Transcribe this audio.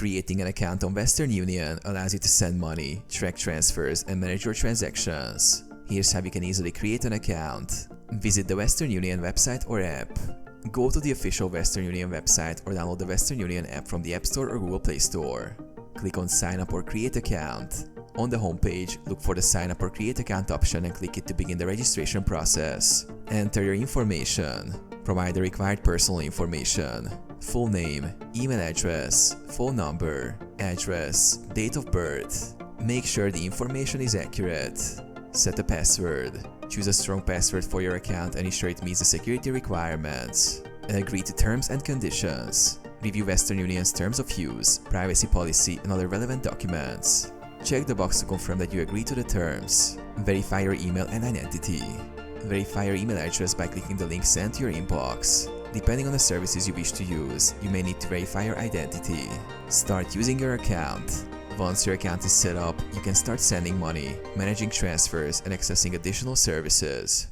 Creating an account on Western Union allows you to send money, track transfers, and manage your transactions. Here's how you can easily create an account. Visit the Western Union website or app. Go to the official Western Union website or download the Western Union app from the App Store or Google Play Store. Click on Sign Up or Create Account. On the homepage, look for the Sign Up or Create Account option and click it to begin the registration process. Enter your information. Provide the required personal information. Full name, email address, phone number, address, date of birth. Make sure the information is accurate. Set a password. Choose a strong password for your account and ensure it meets the security requirements. And agree to terms and conditions. Review Western Union's terms of use, privacy policy, and other relevant documents. Check the box to confirm that you agree to the terms. Verify your email and identity. Verify your email address by clicking the link sent to your inbox. Depending on the services you wish to use, you may need to verify your identity. Start using your account. Once your account is set up, you can start sending money, managing transfers, and accessing additional services.